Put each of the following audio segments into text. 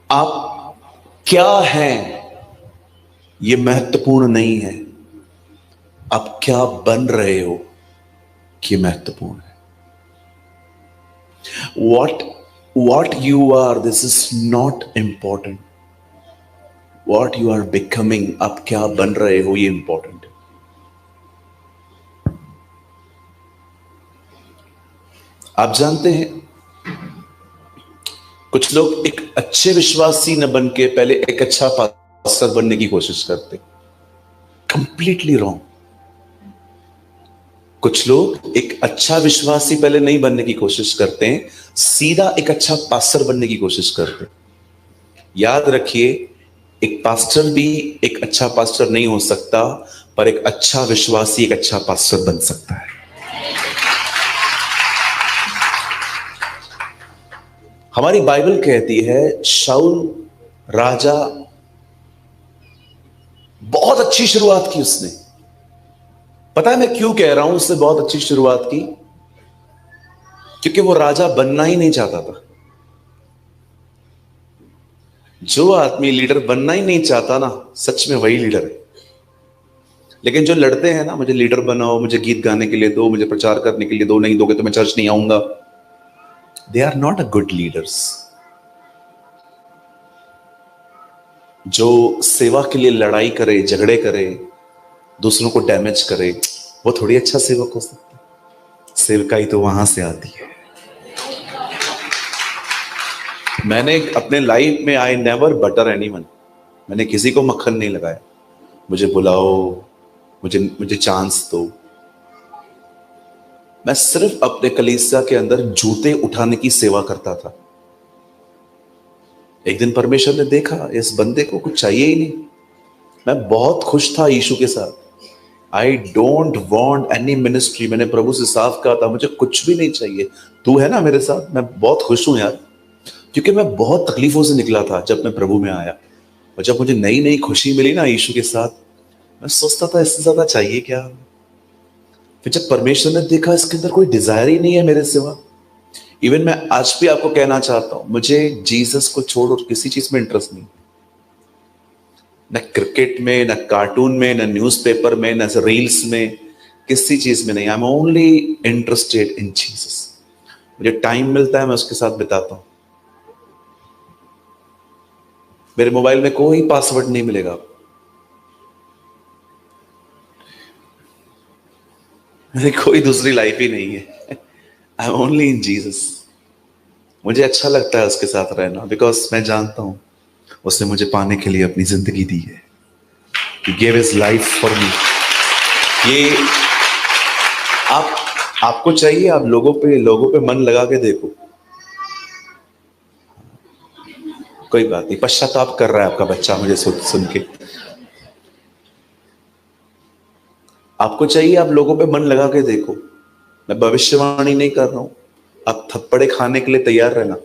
आप क्या हैं ये महत्वपूर्ण नहीं है, आप क्या बन रहे हो ये महत्वपूर्ण है। what you are, this is not important. what you are becoming, आप क्या बन रहे हो ये इंपॉर्टेंट है। आप जानते हैं कुछ लोग एक अच्छे विश्वासी न बन के पहले एक अच्छा पास्टर बनने की कोशिश करते, कंप्लीटली रॉन्ग। कुछ लोग एक अच्छा विश्वासी पहले नहीं बनने की कोशिश करते हैं, सीधा एक अच्छा पास्टर बनने की कोशिश करते। याद रखिए, एक पास्टर भी एक अच्छा पास्टर नहीं हो सकता, पर एक अच्छा विश्वासी एक अच्छा पास्टर बन सकता है। हमारी बाइबल कहती है शाऊल राजा, बहुत अच्छी शुरुआत की उसने। पता है मैं क्यों कह रहा हूं उसने बहुत अच्छी शुरुआत की? क्योंकि वो राजा बनना ही नहीं चाहता था। जो आदमी लीडर बनना ही नहीं चाहता ना, सच में वही लीडर है। लेकिन जो लड़ते हैं ना, मुझे लीडर बनाओ, मुझे गीत गाने के लिए दो, मुझे प्रचार करने के लिए दो, नहीं दोगे तो मैं चर्च नहीं आऊंगा, they are not a good leaders. जो सेवा के लिए लड़ाई करे, झगड़े करे, दूसरों को डैमेज करे, वो थोड़ी अच्छा सेवक हो सकता है। सेवकाई तो वहां से आती है। मैंने अपने लाइफ में आई नेवर बटर एनीवन, मैंने किसी को मक्खन नहीं लगाया। मुझे बुलाओ, मुझे मुझे चांस दो। मैं सिर्फ अपने कलीसिया के अंदर जूते उठाने की सेवा करता था। एक दिन परमेश्वर ने देखा इस बंदे को कुछ चाहिए ही नहीं। मैं बहुत खुश था यीशु के साथ। I don't want any ministry. मैंने प्रभु से साफ कहा था मुझे कुछ भी नहीं चाहिए, तू है ना मेरे साथ, मैं बहुत खुश हूं यार। क्योंकि मैं बहुत तकलीफों से निकला था जब मैं प्रभु में आया, और जब मुझे नई नई खुशी मिली ना यीशु के साथ, मैं सोचता था इससे ज्यादा चाहिए क्या। फिर जब परमेश्वर ने देखा इसके अंदर कोई डिजायर ही नहीं है मेरे सिवा। इवन मैं आज भी आपको कहना चाहता हूं, मुझे जीसस को छोड़ और किसी चीज में इंटरेस्ट नहीं। न क्रिकेट में, न कार्टून में, न न्यूज़पेपर में, न रील्स में, किसी चीज में नहीं। I am only interested in Jesus. मुझे टाइम मिलता है मैं उसके साथ बिताता हूं। मेरे मोबाइल में कोई पासवर्ड नहीं मिलेगा, मेरी कोई दूसरी लाइफ ही नहीं है। I am only in Jesus. मुझे अच्छा लगता है उसके साथ रहना, बिकॉज मैं जानता हूं उसने मुझे पाने के लिए अपनी जिंदगी दी है। He gave his life for me। ये आपको चाहिए, आप लोगों पे मन लगा के देखो। कोई बात नहीं, पश्चाताप कर रहा है आपका बच्चा मुझे सुन के। आपको चाहिए, आप लोगों पे मन लगा के देखो। मैं भविष्यवाणी नहीं कर रहा हूं, आप थप्पड़े खाने के लिए तैयार रहना।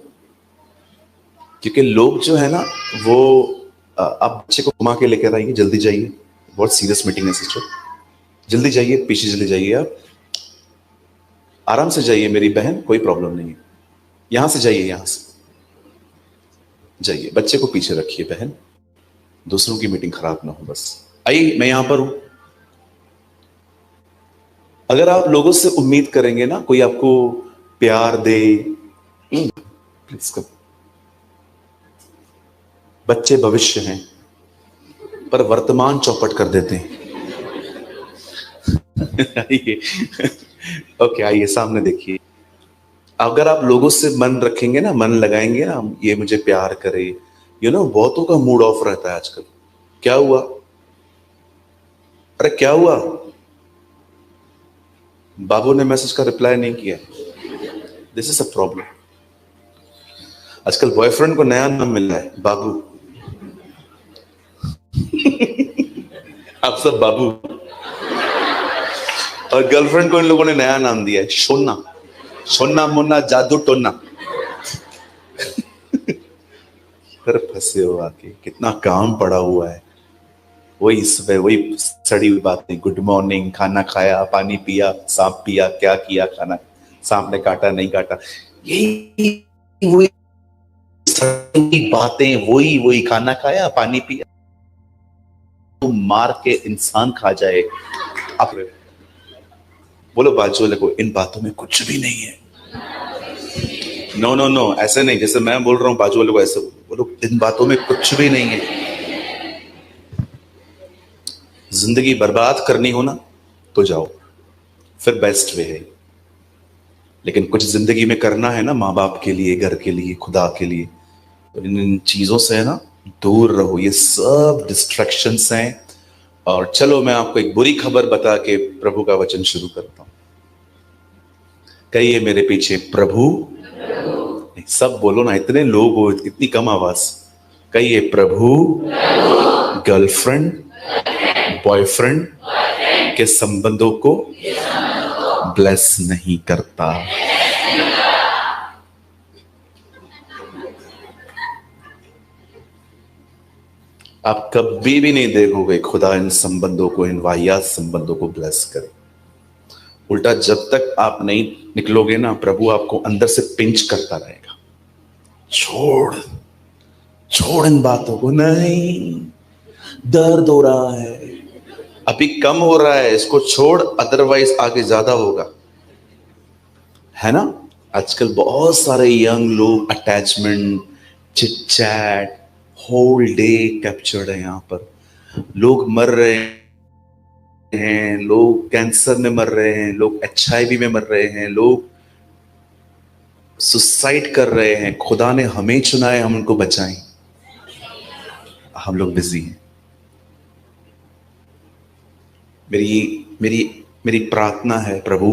क्योंकि लोग जो है ना वो आप बच्चे को घुमा के लेकर आइए, जल्दी जाइए, बहुत सीरियस मीटिंग है सिस्टर, जल्दी जाइए, पीछे चले जाइए, आप आराम से जाइए मेरी बहन, कोई प्रॉब्लम नहीं है। यहां से जाइए, यहां से जाइए, बच्चे को पीछे रखिए बहन, दूसरों की मीटिंग खराब ना हो। बस आइए, मैं यहां पर हूं। अगर आप लोगों से उम्मीद करेंगे ना कोई आपको प्यार दे, प्लीज कम। बच्चे भविष्य हैं, पर वर्तमान चौपट कर देते हैं। आइए, ओके, आइए सामने देखिए। अगर आप लोगों से मन रखेंगे ना, मन लगाएंगे ना, ये मुझे प्यार करे, बहुतों का मूड ऑफ रहता है आजकल। क्या हुआ? अरे क्या हुआ? बाबू ने मैसेज का रिप्लाई नहीं किया। This is a problem. आजकल बॉयफ्रेंड को नया नाम मिला है, बाबू। आप सब बाबू। और गर्लफ्रेंड को इन लोगों ने नया नाम दिया है, सोना। सोना मोना जादू टोना। फिर फंसे हो आके, कितना काम पड़ा हुआ है। वही सुबह वही सड़ी हुई बातें, गुड मॉर्निंग, खाना खाया, पानी पिया, सांप पिया, क्या किया, खाना सांप ने काटा नहीं काटा, यही वही बातें, वही वही खाना खाया, पानी पिया, तो मार के इंसान खा जाए। आप बोलो बाजू वाले को, इन बातों में कुछ भी नहीं है। नो नो नो, ऐसे नहीं, जैसे मैं बोल रहा हूं बाजू वाले को ऐसे बोलो, इन बातों में कुछ भी नहीं है। जिंदगी बर्बाद करनी हो ना तो जाओ, फिर बेस्ट वे है। लेकिन कुछ जिंदगी में करना है ना, माँ बाप के लिए, घर के लिए, खुदा के लिए, तो इन चीजों से है ना दूर रहो। ये सब डिस्ट्रैक्शंस हैं। और चलो मैं आपको एक बुरी खबर बता के प्रभु का वचन शुरू करता हूं। कहिए मेरे पीछे, प्रभु। सब बोलो ना, इतने लोग हो, इतनी कम आवाज। कहिए, प्रभु गर्लफ्रेंड बॉयफ्रेंड के संबंधों को ब्लेस नहीं करता। आप कभी भी नहीं देखोगे खुदा इन संबंधों को, इन वाहियात संबंधों को ब्लेस करे। उल्टा जब तक आप नहीं निकलोगे ना, प्रभु आपको अंदर से पिंच करता रहेगा। छोड़ छोड़ इन बातों को, नहीं दर्द हो रहा है, अभी कम हो रहा है, इसको छोड़, अदरवाइज आगे ज्यादा होगा। है ना? आजकल बहुत सारे यंग लोग attachment, chit chat, whole day captured है। यहां पर लोग मर रहे हैं, लोग कैंसर में मर रहे हैं, लोग HIV में मर रहे हैं, लोग सुसाइड कर रहे हैं। खुदा ने हमें चुना है, हम उनको बचाएं। हम लोग बिजी हैं। मेरी मेरी मेरी प्रार्थना है, प्रभु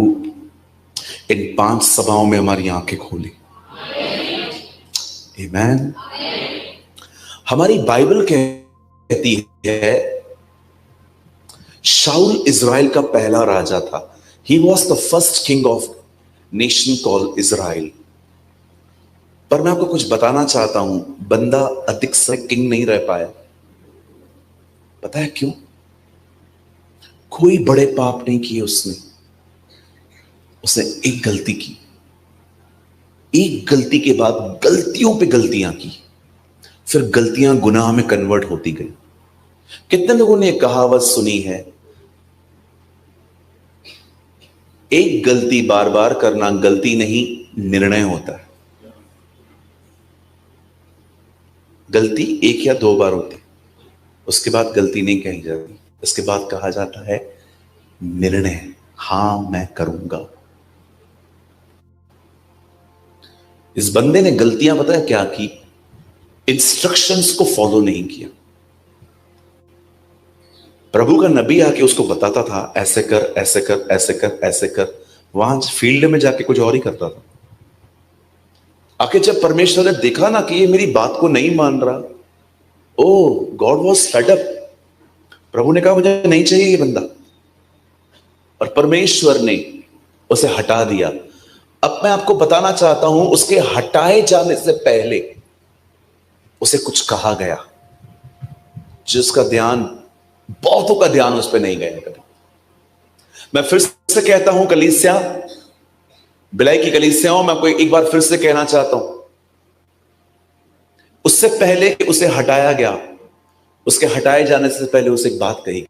इन 5 सभाओं में हमारी आंखें खोली। आमीन। हमारी बाइबल कहती है शाऊल इज़राइल का पहला राजा था। He was the first king of nation called Israel. पर मैं आपको कुछ बताना चाहता हूं, बंदा अधिक समय किंग नहीं रह पाया। पता है क्यों? कोई बड़े पाप नहीं किए उसने एक गलती की। एक गलती के बाद गलतियों पे गलतियां की, फिर गलतियां गुनाह में कन्वर्ट होती गई। कितने लोगों ने एक कहावत सुनी है, एक गलती बार बार करना गलती नहीं, निर्णय होता है। गलती 1 या 2 बार होती, उसके बाद गलती नहीं कही जाती, उसके बाद कहा जाता है निर्णय। हां मैं करूंगा। इस बंदे ने गलतियां पता है क्या की? इंस्ट्रक्शंस को फॉलो नहीं किया। प्रभु का नबी आके उसको बताता था ऐसे कर, ऐसे कर, ऐसे कर, ऐसे कर। वहां फील्ड में जाके कुछ और ही करता था। आके जब परमेश्वर ने देखा ना कि ये मेरी बात को नहीं मान रहा, ओ गॉड वॉज फेड अप। प्रभु ने कहा मुझे नहीं चाहिए ये बंदा, और परमेश्वर ने उसे हटा दिया। अब मैं आपको बताना चाहता हूं, उसके हटाए जाने से पहले उसे कुछ कहा गया जिसका ध्यान, बहुतों का ध्यान उस पर नहीं गया कभी। मैं फिर से कहता हूं, कलीसिया, बिलाई की कलीसियाओं, मैं आपको एक बार फिर से कहना चाहता हूं, उससे पहले कि उसे हटाया गया, उसके हटाए जाने से पहले उसे एक बात कही।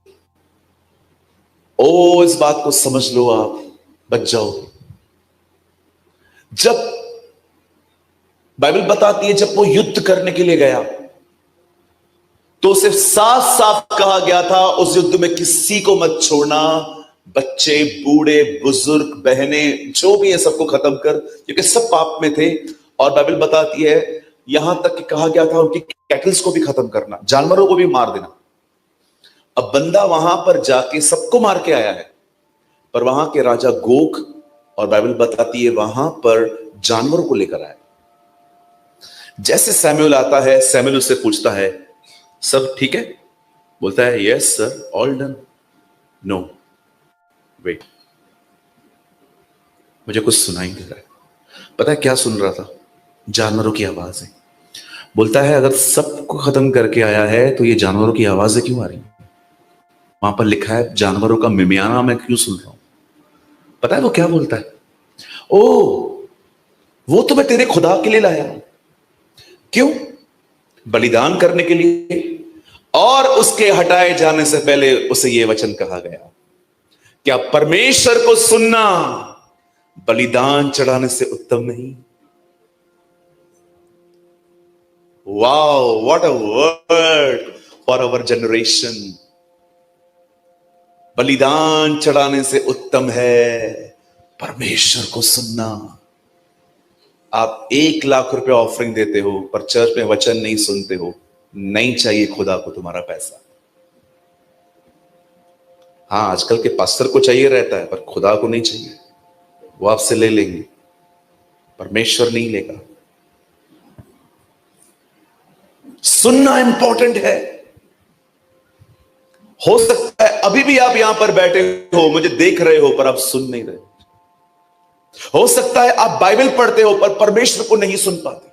ओ इस बात को समझ लो, आप बच जाओगे। जब बाइबल बताती है जब वो युद्ध करने के लिए गया तो उसे साफ साफ कहा गया था उस युद्ध में किसी को मत छोड़ना, बच्चे, बूढ़े, बुजुर्ग, बहनें, जो भी है सबको खत्म कर, क्योंकि सब पाप में थे। और बाइबल बताती है यहां तक कि कहा गया था उनकी कैटल्स को भी खत्म करना, जानवरों को भी मार देना। अब बंदा वहां पर जाके सबको मार के आया है, पर वहां के राजा गोग, और बाइबल बताती है वहां पर जानवरों को लेकर आया। जैसे सैमुएल आता है, सैमुएल उससे पूछता है सब ठीक है? बोलता है yes sir, all done. No wait, मुझे कुछ सुनाई दे रहा है। पता है क्या सुन रहा था? जानवरों की आवाज है। बोलता है अगर सबको खत्म करके आया है तो ये जानवरों की आवाजें क्यों आ रही? वहां पर लिखा है जानवरों का मिमियाना मैं क्यों सुन रहा हूं? पता है वो क्या बोलता है? ओ वो तो मैं तेरे खुदा के लिए लाया हूं। क्यों? बलिदान करने के लिए। और उसके हटाए जाने से पहले उसे यह वचन कहा गया, क्या परमेश्वर को सुनना बलिदान चढ़ाने से उत्तम नहीं? Wow, what a word for our generation. बलिदान चढ़ाने से उत्तम है परमेश्वर को सुनना। आप 1 लाख रुपए ऑफरिंग देते हो पर चर्च में वचन नहीं सुनते हो, नहीं चाहिए खुदा को तुम्हारा पैसा। हाँ, आजकल के पास्टर को चाहिए रहता है पर खुदा को नहीं चाहिए। वो आपसे ले लेंगे, परमेश्वर नहीं लेगा। सुनना इंपॉर्टेंट है। हो सकता है अभी भी आप यहां पर बैठे हो, मुझे देख रहे हो, पर आप सुन नहीं रहे। हो सकता है आप बाइबल पढ़ते हो पर परमेश्वर को नहीं सुन पाते।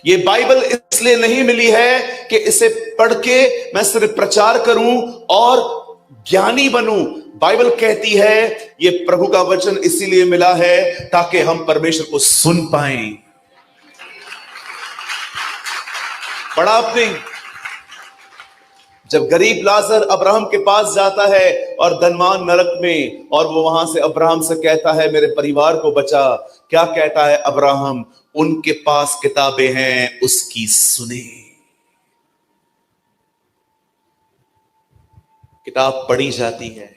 ये बाइबल इसलिए नहीं मिली है कि इसे पढ़ के मैं सिर्फ प्रचार करूं और ज्ञानी बनूं। बाइबल कहती है ये प्रभु का वचन इसीलिए मिला है ताकि हम परमेश्वर को सुन पाएं। पढ़ा आपने? जब गरीब लाजर अब्राहम के पास जाता है और धनवान नरक में, और वो वहां से अब्राहम से कहता है मेरे परिवार को बचा, क्या कहता है अब्राहम? उनके पास किताबें हैं, उसकी सुने। किताब पढ़ी जाती है,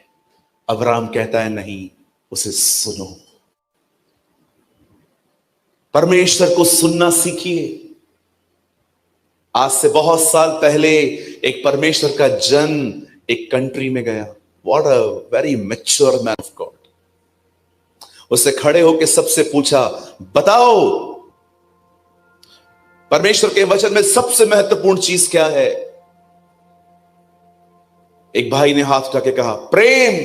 अब्राहम कहता है नहीं, उसे सुनो। परमेश्वर को सुनना सीखिए। आज से बहुत साल पहले एक परमेश्वर का जन एक कंट्री में गया। What a very mature man of God. उससे खड़े होकर सबसे पूछा, बताओ परमेश्वर के वचन में सबसे महत्वपूर्ण चीज क्या है? एक भाई ने हाथ उठा के कहा प्रेम।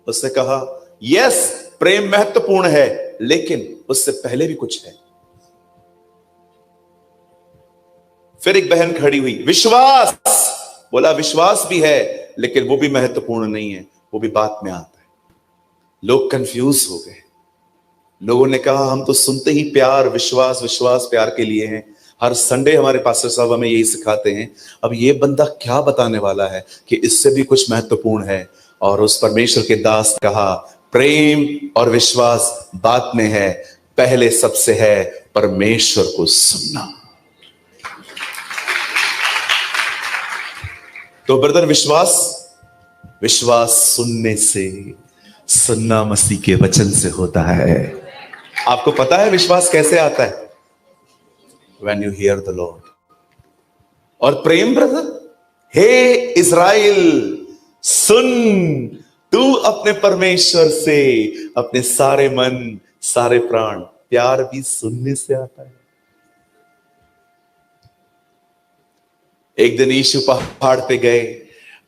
उसने कहा यस, प्रेम महत्वपूर्ण है, लेकिन उससे पहले भी कुछ है। फिर एक बहन खड़ी हुई, विश्वास। बोला विश्वास भी है, लेकिन वो भी महत्वपूर्ण नहीं है, वो भी बाद में आता है। लोग कंफ्यूज हो गए। लोगों ने कहा हम तो सुनते ही प्यार, विश्वास, विश्वास प्यार के लिए हैं। हर संडे हमारे पास्टर साहब हमें यही सिखाते हैं। अब ये बंदा क्या बताने वाला है कि इससे भी कुछ महत्वपूर्ण है? और उस परमेश्वर के दास ने कहा प्रेम और विश्वास बाद में है, पहले सबसे है परमेश्वर को सुनना। तो ब्रदर, विश्वास सुनने से, सुनना मसीह के वचन से होता है। आपको पता है विश्वास कैसे आता है? When you hear the Lord। और प्रेम ब्रदर, हे इज़राइल सुन, तू अपने परमेश्वर से अपने सारे मन, सारे प्राण। प्यार भी सुनने से आता है। एक दिन यीशु पहाड़ पे गए,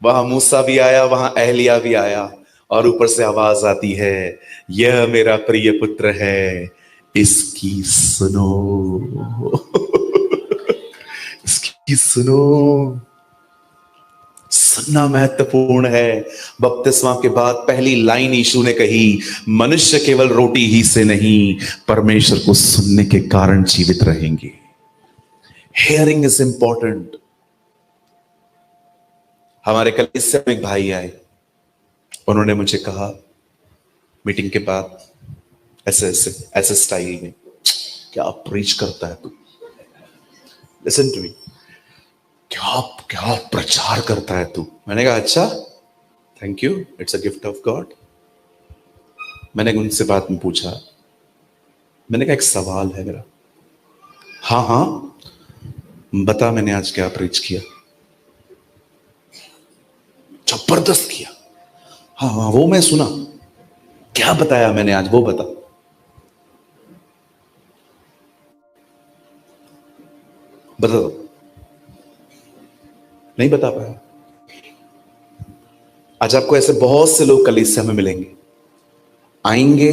वहां मूसा भी आया, वहां एलिया भी आया, और ऊपर से आवाज आती है यह मेरा प्रिय पुत्र है, इसकी सुनो। इसकी सुनो। सुनना महत्वपूर्ण है। बपतिस्मा के बाद पहली लाइन यीशु ने कही, मनुष्य केवल रोटी ही से नहीं, परमेश्वर को सुनने के कारण जीवित रहेंगे। Hearing is important. हमारे कलीसिया में एक भाई आए, उन्होंने मुझे कहा मीटिंग के बाद ऐसे स्टाइल में, क्या प्रीच करता है तू, लिसन टू मी, क्या प्रचार करता है तू। मैंने कहा अच्छा, thank you, it's a gift of God. मैंने उनसे बात में पूछा, मैंने कहा एक सवाल है मेरा। हाँ बता, मैंने आज क्या प्रीच किया? जबरदस्त किया। हाँ वो मैं सुना। क्या बताया मैंने आज, वो बता। बता दो। नहीं बता पाया। आज आपको ऐसे बहुत से लोग कलीसिया में मिलेंगे, आएंगे,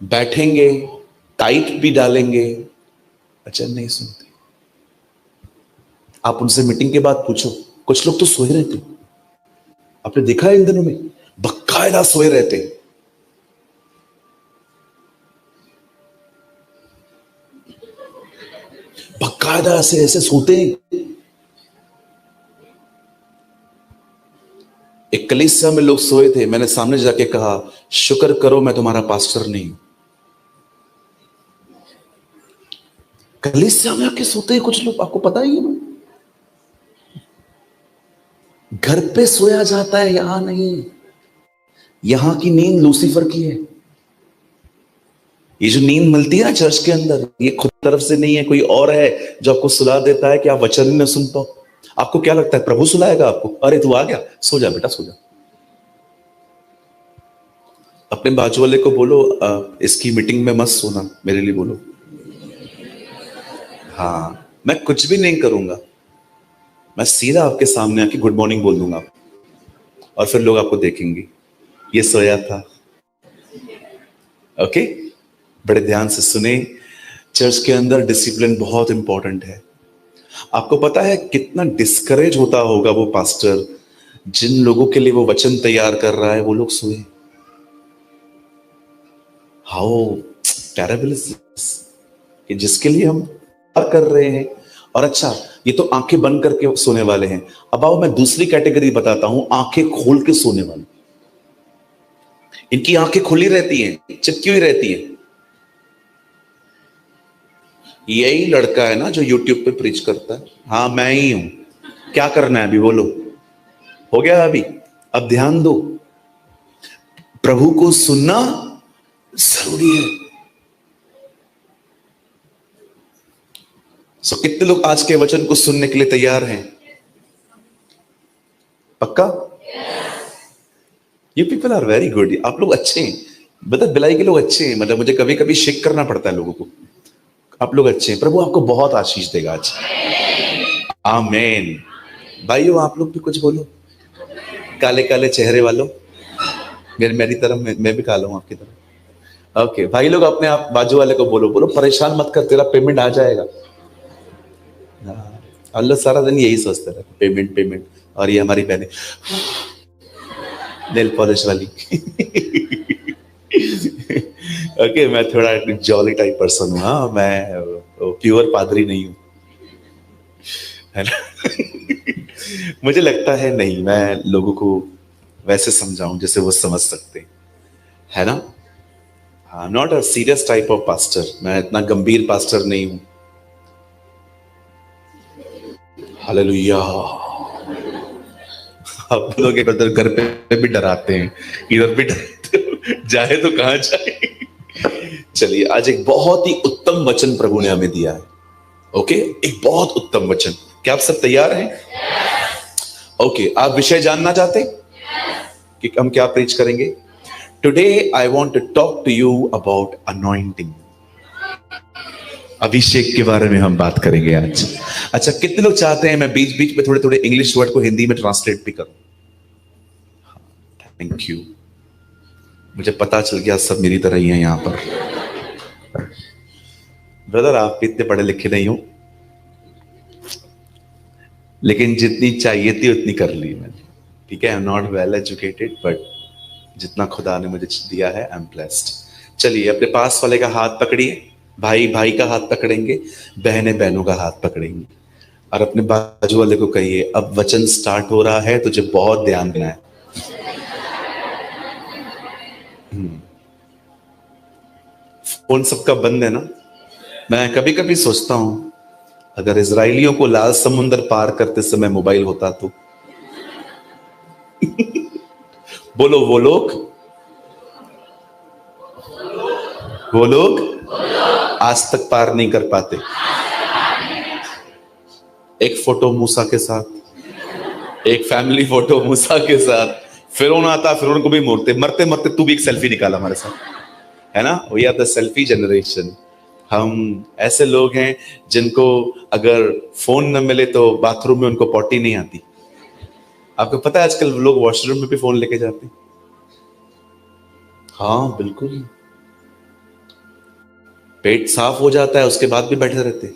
बैठेंगे, टाइट भी डालेंगे, वचन नहीं सुनते। आप उनसे मीटिंग के बाद पूछो, कुछ लोग तो सोए रहते। आपने देखा है इन दिनों में बकायदा सोए रहते। बाकायदा ऐसे ऐसे सोते हैं। एक कलीसिया में लोग सोए थे, मैंने सामने जाके कहा, शुक्र करो मैं तुम्हारा पास्टर नहीं। कलीसिया में आके सोते हैं कुछ लोग, आपको पता ही है ना। घर पे सोया जाता है, यहां नहीं। यहां की नींद लूसीफर की है। ये जो नींद मिलती है ना चर्च के अंदर, ये खुद तरफ से नहीं है, कोई और है जो आपको सुला देता है कि आप वचन न सुन पाओ। आपको क्या लगता है प्रभु सुलाएगा आपको? अरे तू आ गया, सो जा बेटा, सो जा। अपने बाजू वाले को बोलो, इसकी मीटिंग में मत सोना, मेरे लिए बोलो। हाँ, मैं कुछ भी नहीं करूंगा, मैं सीधा आपके सामने आके गुड मॉर्निंग बोल दूंगा, और फिर लोग आपको देखेंगे ये सोया था। ओके, बड़े ध्यान से सुने। चर्च के अंदर डिसिप्लिन बहुत इंपॉर्टेंट है। आपको पता है कितना डिस्करेज होता होगा वो पास्टर जिन लोगों के लिए वो वचन तैयार कर रहा है, वो लोग सोए। हाउ टेरेबल इज दिस, कि जिसके लिए हम तैयार कर रहे हैं। और अच्छा, ये तो आंखें बंद करके सोने वाले हैं। अब आओ मैं दूसरी कैटेगरी बताता हूं, आंखें खोल के सोने वाले। इनकी आंखें खुली रहती हैं, चिपकी हुई रहती है। यही लड़का है ना जो यूट्यूब पे प्रीच करता है, हाँ मैं ही हूं। क्या करना है अभी बोलो? हो गया अभी? अब ध्यान दो, प्रभु को सुनना जरूरी है। कितने लोग आज के वचन को सुनने के लिए तैयार हैं? पक्का? You people are very good, आप लोग अच्छे हैं। मतलब बिलाई के लोग अच्छे हैं, मतलब मुझे कभी कभी शेक करना पड़ता है लोगों को। आप लोग अच्छे हैं, प्रभु आपको बहुत आशीष देगा आज। आमीन। भाइयों आप लोग भी कुछ बोलो, काले काले चेहरे वालों, मेरी तरफ, मैं भी काला हूं आपकी तरफ। ओके भाई लोग, अपने आप बाजू वाले को बोलो, बोलो परेशान मत कर, तेरा पेमेंट आ जाएगा। अल्लाह सारा दिन यही सोचते रहे, पेमेंट पेमेंट। और ये हमारी बहनें नेल पॉलिश वाली। ओके, मैं थोड़ा जॉली टाइप पर्सन हूँ। हाँ, मैं प्योर पादरी नहीं हूँ, है ना। मुझे लगता है नहीं, मैं लोगों को वैसे समझाऊं जैसे वो समझ सकते, है ना। हाँ, not a serious type of pastor, मैं इतना गंभीर पास्टर नहीं हूं। हालेलुया। आप लोग इधर घर पे भी डराते हैं, इधर भी डराते हो, जाए तो कहां जाए। चलिए, आज एक बहुत ही उत्तम वचन प्रभु ने हमें दिया है। ओके, एक बहुत उत्तम वचन। क्या आप सब तैयार हैं? ओके, आप विषय जानना चाहते हैं कि हम क्या प्रीच करेंगे? Today I want to talk to you about anointing. अभिषेक के बारे में हम बात करेंगे आज। अच्छा, कितने लोग चाहते हैं मैं बीच बीच में थोड़े थोड़े इंग्लिश वर्ड को हिंदी में ट्रांसलेट भी करूं? थैंक यू, मुझे पता चल गया सब मेरी तरह ही हैं यहां पर। ब्रदर, आप भी इतने पढ़े लिखे नहीं हो, लेकिन जितनी चाहिए थी उतनी कर ली मैंने। ठीक है, I am not well educated, but जितना खुदा ने मुझे दिया है आई एम ब्लेस्ड। चलिए, अपने पास वाले का हाथ पकड़िए, भाई भाई का हाथ पकड़ेंगे, बहनें बहनों का हाथ पकड़ेंगी, और अपने बाजू वाले को कहिए, अब वचन स्टार्ट हो रहा है, तुझे बहुत ध्यान देना है। फोन सबका बंद है ना? मैं कभी कभी सोचता हूं, अगर इजराइलियों को लाल समुद्र पार करते समय मोबाइल होता तो। बोलो, वो लोग आज तक पार नहीं कर पाते। एक फोटो मूसा के साथ, एक फैमिली फोटो मूसा के साथ, फिरौन आता, फिरौन को भी मरते मरते तू भी एक सेल्फी निकाल हमारे साथ, है ना। We are the selfie generation. हम ऐसे लोग हैं जिनको अगर फोन न मिले तो बाथरूम में उनको पॉटी नहीं आती। आपको पता है आजकल लोग वॉशरूम में भी फोन लेके जाते हैं। हाँ बिल्कुल, पेट साफ हो जाता है उसके बाद भी बैठे रहते।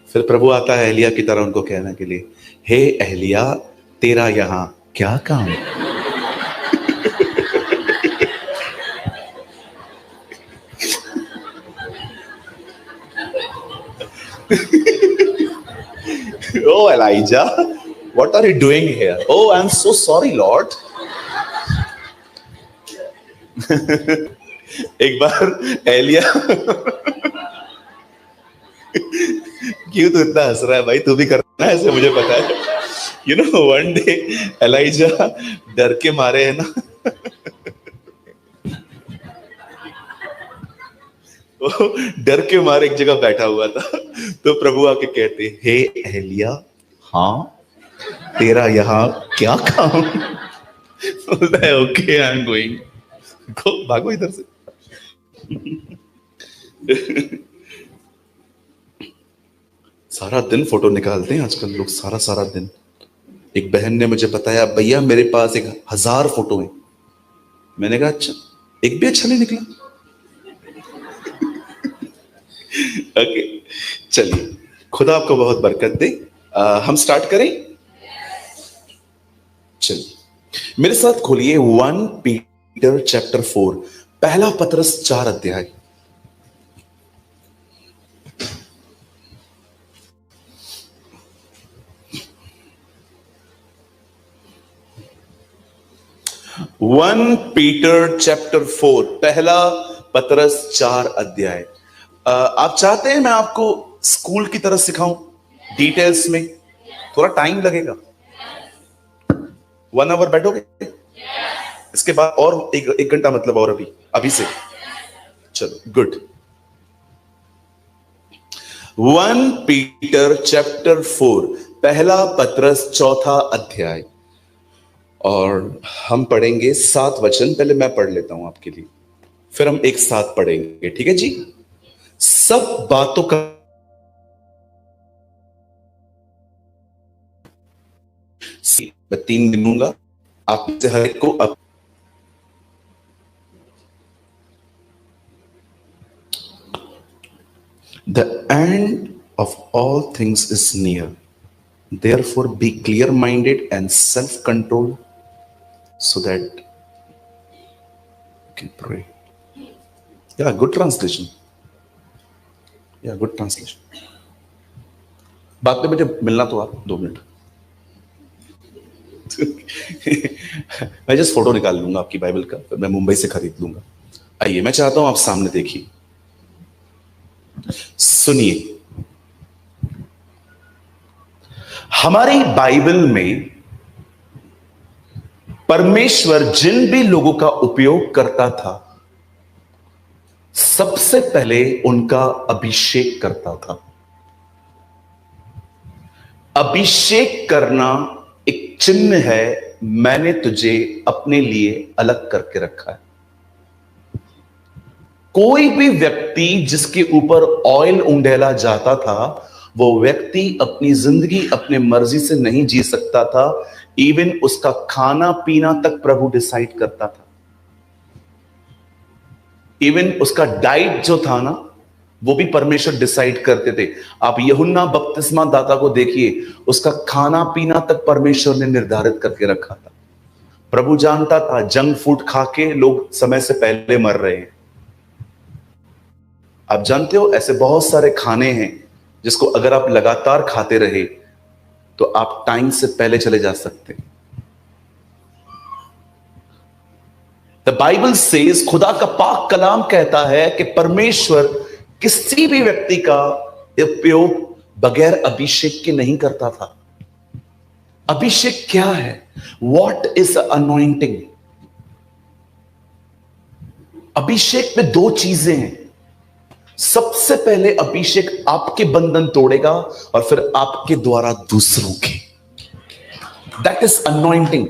फिर प्रभु आता है एलिया की तरह उनको कहने के लिए, हे एलिया, तेरा यहां क्या काम? Oh, Elijah, what are you doing here? Oh, I'm so sorry, Lord. एक बार एलिया, क्यों तू इतना हंस रहा है भाई? तू भी करना है ऐसे, मुझे पता है। You know, one day Elijah डर के मारे है ना, वो डर के मारे एक जगह बैठा हुआ था, तो प्रभु आके कहते, हे एलिया, हाँ तेरा यहाँ क्या काम? बोलता है, ओके आई एम गोइंग। गो, भागो इधर से। सारा दिन फोटो निकालते हैं आजकल लोग, सारा सारा दिन। एक बहन ने मुझे बताया, भैया मेरे पास 1000 फोटो हैं। मैंने कहा अच्छा, एक भी अच्छा नहीं निकला? ओके, चलिए, खुदा आपको बहुत बरकत दे। हम स्टार्ट करें? चलिए, मेरे साथ खोलिए 1 पीटर चैप्टर 4, पहला पतरस 4 अध्याय। वन पीटर चैप्टर 4, पहला पतरस 4 अध्याय। आप चाहते हैं मैं आपको स्कूल की तरह सिखाऊं डिटेल्स में? थोड़ा टाइम लगेगा। 1 आवर बैठोगे? इसके बाद और एक घंटा, मतलब और अभी से। चलो, गुड। 1 पीटर चैप्टर 4, पहला पतरस 4 अध्याय, और हम पढ़ेंगे 7 वचन। पहले मैं पढ़ लेता हूं आपके लिए, फिर हम एक साथ पढ़ेंगे, ठीक है जी? सब बातों का मैं 3 दिन दूंगा, आप से हर एक को अब The end of all things is near. Therefore, be clear-minded and self-controlled, so that you can pray. Yeah, good translation. Yeah, good translation. बाद में मुझे मिलना तो आप 2 मिनट। मैं जस्ट फोटो निकाल लूंगा आपकी बाइबल का, मैं मुंबई से खरीद लूंगा। आइए, मैं चाहता हूं आप सामने देखिए, सुनिए। हमारी बाइबल में परमेश्वर जिन भी लोगों का उपयोग करता था, सबसे पहले उनका अभिषेक करता था। अभिषेक करना एक चिन्ह है, मैंने तुझे अपने लिए अलग करके रखा है। कोई भी व्यक्ति जिसके ऊपर ऑयल उंडेला जाता था, वो व्यक्ति अपनी जिंदगी अपने मर्जी से नहीं जी सकता था। इवन उसका खाना पीना तक प्रभु डिसाइड करता था। इवन उसका डाइट जो था ना, वो भी परमेश्वर डिसाइड करते थे। आप यूहन्ना बपतिस्मा दाता को देखिए, उसका खाना पीना तक परमेश्वर ने निर्धारित करके रखा था। प्रभु जानता था जंक फूड खा के लोग समय से पहले मर रहे हैं। आप जानते हो, ऐसे बहुत सारे खाने हैं जिसको अगर आप लगातार खाते रहे तो आप टाइम से पहले चले जा सकते हैं। द बाइबल सेज, खुदा का पाक कलाम कहता है कि परमेश्वर किसी भी व्यक्ति का उपयोग बगैर अभिषेक के नहीं करता था। अभिषेक क्या है? What is anointing? अभिषेक में 2 चीजें हैं। सबसे पहले अभिषेक आपके बंधन तोड़ेगा और फिर आपके द्वारा दूसरों के। That is anointing.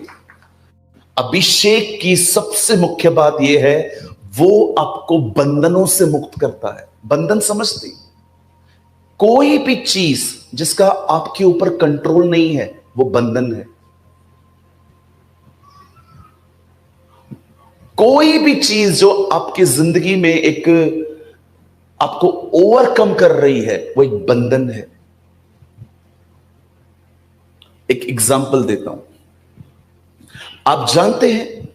अभिषेक की सबसे मुख्य बात यह है, वो आपको बंधनों से मुक्त करता है। बंधन समझते? कोई भी चीज जिसका आपके ऊपर कंट्रोल नहीं है, वो बंधन है। कोई भी चीज जो आपकी जिंदगी में एक आपको ओवरकम कर रही है, वो एक बंधन है। एक एग्जाम्पल देता हूं। आप जानते हैं,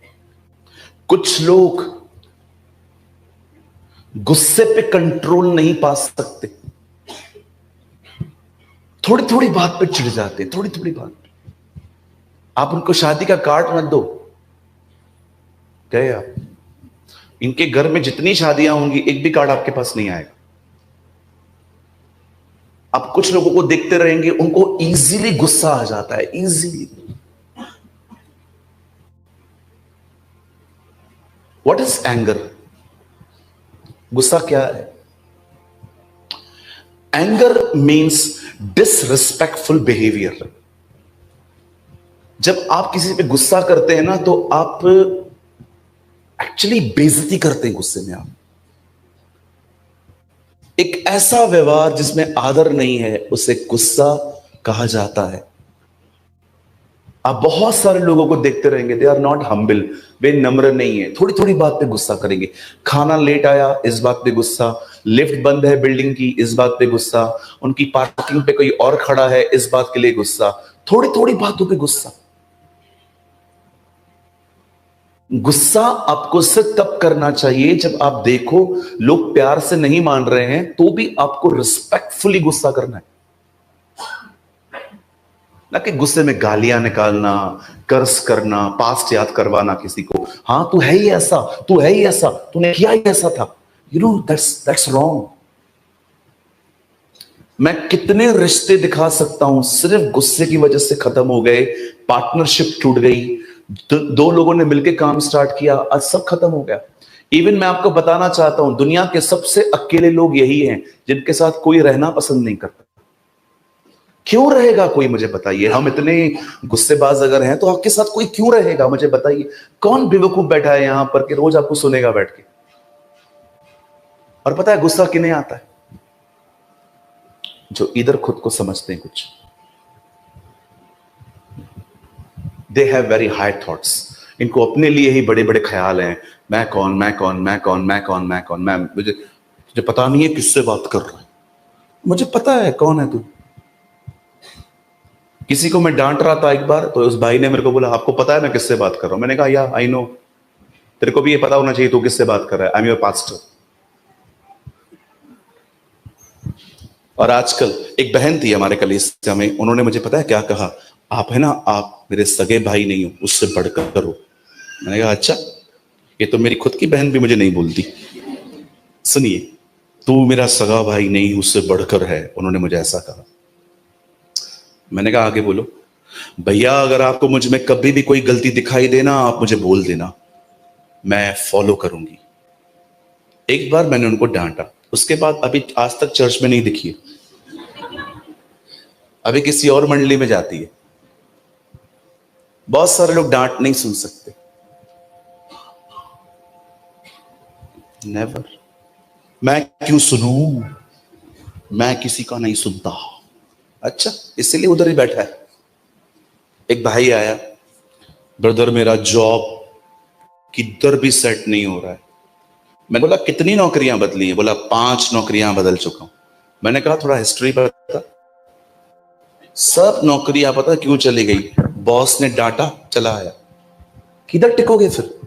कुछ लोग गुस्से पे कंट्रोल नहीं पा सकते। थोड़ी थोड़ी बात पे चिढ़ जाते हैं, थोड़ी थोड़ी बात पे। आप उनको शादी का कार्ड मत दो, गए आप। इनके घर में जितनी शादियां होंगी एक भी कार्ड आपके पास नहीं आएगा। आप कुछ लोगों को देखते रहेंगे, उनको इजीली गुस्सा आ जाता है, इजीली। What is anger? गुस्सा क्या है? Anger means disrespectful behaviour. जब आप किसी पे गुस्सा करते हैं ना, तो आप एक्चुअली बेइज्जती करते हैं गुस्से में। आप एक ऐसा व्यवहार जिसमें आदर नहीं है, उसे गुस्सा कहा जाता है। आप बहुत सारे लोगों को देखते रहेंगे, दे आर नॉट हम्बल, वे नम्र नहीं है, थोड़ी थोड़ी बात पे गुस्सा करेंगे। खाना लेट आया, इस बात पे गुस्सा। लिफ्ट बंद है बिल्डिंग की, इस बात पे गुस्सा। उनकी पार्किंग पे कोई और खड़ा है, इस बात के लिए गुस्सा। थोड़ी थोड़ी बातों पे गुस्सा। गुस्सा आपको सिर्फ तब करना चाहिए जब आप देखो लोग प्यार से नहीं मान रहे हैं, तो भी आपको रिस्पेक्टफुली गुस्सा करना है, ना कि गुस्से में गालियां निकालना, कर्स करना, पास्ट याद करवाना किसी को। हाँ तू है ही ऐसा, तू है ही ऐसा, तूने किया ही ऐसा था। You know that's wrong. मैं कितने रिश्ते दिखा सकता हूं सिर्फ गुस्से की वजह से खत्म हो गए, पार्टनरशिप टूट गई, दो लोगों ने मिलकर काम स्टार्ट किया, आज सब खत्म हो गया। इवन मैं आपको बताना चाहता हूं, दुनिया के सबसे अकेले लोग यही हैं जिनके साथ कोई रहना पसंद नहीं करता। क्यों रहेगा कोई, मुझे बताइए। हम इतने गुस्सेबाज अगर हैं, तो आपके साथ कोई क्यों रहेगा, मुझे बताइए। कौन बेवकूफ बैठा है यहां पर कि रोज आपको सुनेगा बैठ के? और पता है गुस्सा किन्हें आता है? जो इधर खुद को समझते हैं कुछ। They have very high thoughts. इनको अपने लिए ही बड़े बड़े ख्याल हैं। मैं कौन, मैं कौन, मैं कौन, मैं कौन, मैं कौन, मैं, मुझे पता नहीं है किससे बात कर रहा है। मुझे पता है कौन है तू। किसी को मैं डांट रहा था एक बार, तो उस भाई ने मेरे को बोला, आपको पता है मैं किससे बात कर रहा हूं? मैंने कहा या आई नो। तेरे को भी ये पता होना चाहिए तू किससे बात कर रहा है। I am your pastor. और आजकल एक बहन थी हमारे कलीसिया में, उन्होंने मुझे पता है क्या कहा? आप है ना, आप मेरे सगे भाई नहीं हो, उससे बढ़कर हो। मैंने कहा अच्छा, ये तो मेरी खुद की बहन भी मुझे नहीं बोलती। सुनिए, तू मेरा सगा भाई नहीं, उससे बढ़कर है, उन्होंने मुझे ऐसा कहा। मैंने कहा आगे बोलो। भैया अगर आपको मुझ में कभी भी कोई गलती दिखाई देना, आप मुझे बोल देना, मैं फॉलो करूंगी। एक बार मैंने उनको डांटा, उसके बाद अभी आज तक चर्च में नहीं दिखी। अभी किसी और मंडली में जाती है। बहुत सारे लोग डांट नहीं सुन सकते। नेवर। मैं क्यों सुनूं, मैं किसी का नहीं सुनता। अच्छा, इसीलिए उधर ही बैठा है। एक भाई आया, ब्रदर मेरा जॉब किधर भी सेट नहीं हो रहा है। मैंने बोला कितनी नौकरियां बदली हैं? बोला 5 नौकरियां बदल चुका हूं। मैंने कहा थोड़ा हिस्ट्री बता। सब नौकरियां पता क्यों चली गई? बॉस ने डांटा, चला आया। किधर टिकोगे फिर?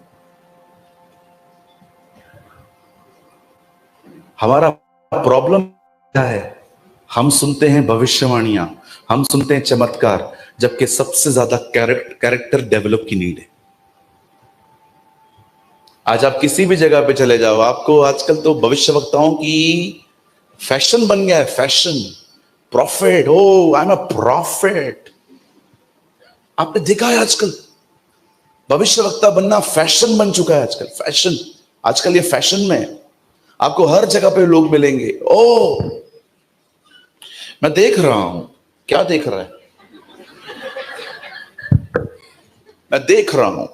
हमारा प्रॉब्लम क्या है? हम सुनते हैं भविष्यवाणियां, हम सुनते हैं चमत्कार, जबकि सबसे ज्यादा कैरेक्टर डेवलप की नीड है। आज आप किसी भी जगह पे चले जाओ, आपको आजकल तो भविष्यवक्ताओं की फैशन बन गया है, fashion. Prophet, oh I am a prophet. आपने देखा है आजकल भविष्यवक्ता बनना फैशन बन चुका है। आजकल फैशन, आजकल ये फैशन में है। आपको हर जगह पे लोग मिलेंगे। ओ मैं देख रहा हूं। क्या देख रहा है? मैं देख रहा हूं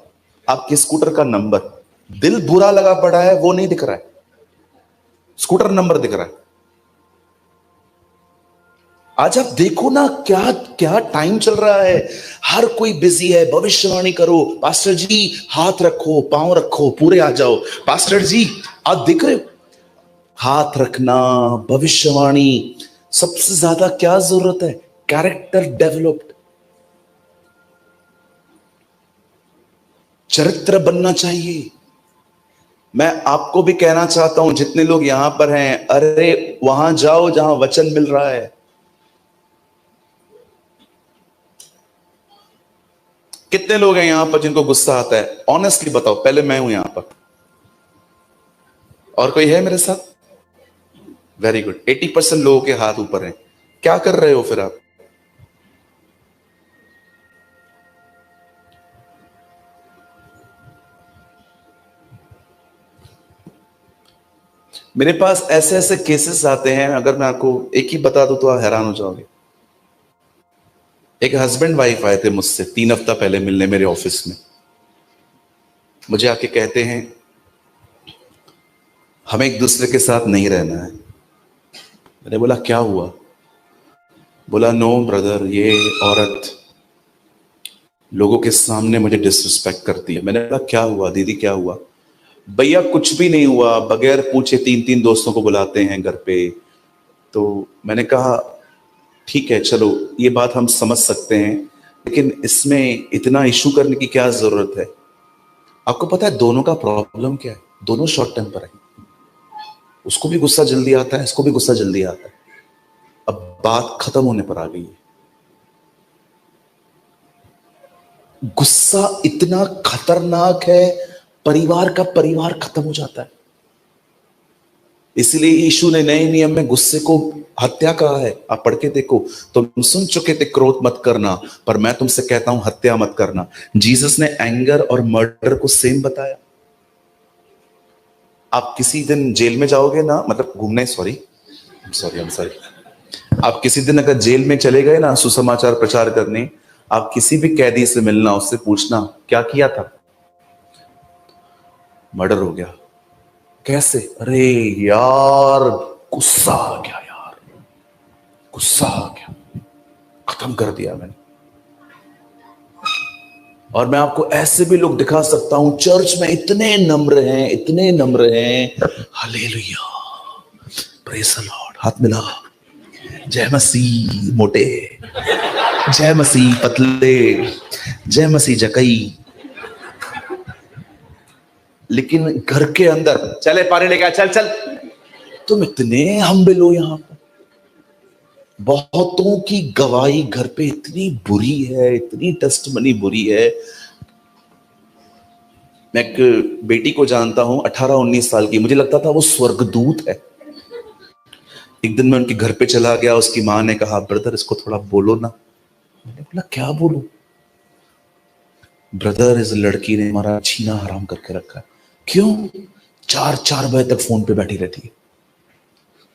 आपके स्कूटर का नंबर। दिल बुरा लगा पड़ा है, वो नहीं दिख रहा है, स्कूटर नंबर दिख रहा है। आज आप देखो ना, क्या क्या टाइम चल रहा है। हर कोई बिजी है। भविष्यवाणी करो, पास्टर जी हाथ रखो, पांव रखो, पूरे आ जाओ। पास्टर जी आप दिख रहे हो? हाथ रखना, भविष्यवाणी। सबसे ज्यादा क्या जरूरत है? कैरेक्टर डेवलप्ड, चरित्र बनना चाहिए। मैं आपको भी कहना चाहता हूं, जितने लोग यहां पर हैं, अरे वहां जाओ जहां वचन मिल रहा है। कितने लोग हैं यहां पर जिनको गुस्सा आता है? ऑनेस्टली बताओ, पहले मैं हूं यहां पर, और कोई है मेरे साथ? वेरी गुड, 80% लोगों के हाथ ऊपर हैं। क्या कर रहे हो फिर आप? मेरे पास ऐसे ऐसे केसेस आते हैं, अगर मैं आपको एक ही बता दूं तो आप हैरान हो जाओगे। एक हस्बैंड वाइफ आए थे मुझसे 3 हफ्ता पहले मिलने मेरे ऑफिस में। मुझे आके कहते हैं हमें एक दूसरे के साथ नहीं रहना है। मैंने बोला क्या हुआ? बोला नो ब्रदर, ये औरत लोगों के सामने मुझे डिसरिस्पेक्ट करती है। मैंने बोला क्या हुआ दीदी, क्या हुआ? भैया कुछ भी नहीं हुआ, बगैर पूछे 3 3 दोस्तों को बुलाते हैं घर पे। तो मैंने कहा ठीक है चलो, ये बात हम समझ सकते हैं, लेकिन इसमें इतना इशू करने की क्या जरूरत है? आपको पता है दोनों का प्रॉब्लम क्या है? दोनों शॉर्ट टेम्पर है। उसको भी गुस्सा जल्दी आता है, इसको भी गुस्सा जल्दी आता है। अब बात खत्म होने पर आ गई है। गुस्सा इतना खतरनाक है, परिवार का परिवार खत्म हो जाता है। इसलिए यीशु ने नए नियम में गुस्से को हत्या कहा है। आप पढ़ के देखो। तुम सुन चुके थे क्रोध मत करना, पर मैं तुमसे कहता हूं हत्या मत करना। जीसस ने एंगर और मर्डर को सेम बताया। आप किसी दिन जेल में जाओगे ना, मतलब घूमने, sorry sorry I am sorry, आप किसी दिन अगर जेल में चले गए ना सुसमाचार प्रचार करने, आप किसी भी कैदी से मिलना, उससे पूछना क्या किया था? मर्डर हो गया। कैसे? अरे यार गुस्सा आ गया, यार गुस्सा आ गया, खत्म कर दिया मैंने। और मैं आपको ऐसे भी लोग दिखा सकता हूं चर्च में, इतने नम्र हैं, इतने नम्र हैं। हालेलुया, प्रेज द लॉर्ड, हाथ मिला, जय मसीह मोटे, जय मसीह पतले, जय मसीह जकई। लेकिन घर के अंदर चले पानी लेके चल चल, तुम इतने हम्बल हो। यहां पर बहुतों की गवाही घर पे इतनी बुरी है, इतनी टेस्टमनी बुरी है। मैं एक बेटी को जानता हूं 18 19 साल की, मुझे लगता था वो स्वर्गदूत है। एक दिन मैं उनके घर पे चला गया, उसकी माँ ने कहा ब्रदर इसको थोड़ा बोलो ना। मैंने बोला क्या बोलूं? ब्रदर इस लड़की ने हमारा छीना हराम करके रखा है। क्यों? 4 4 बजे तक फोन पे बैठी रहती है।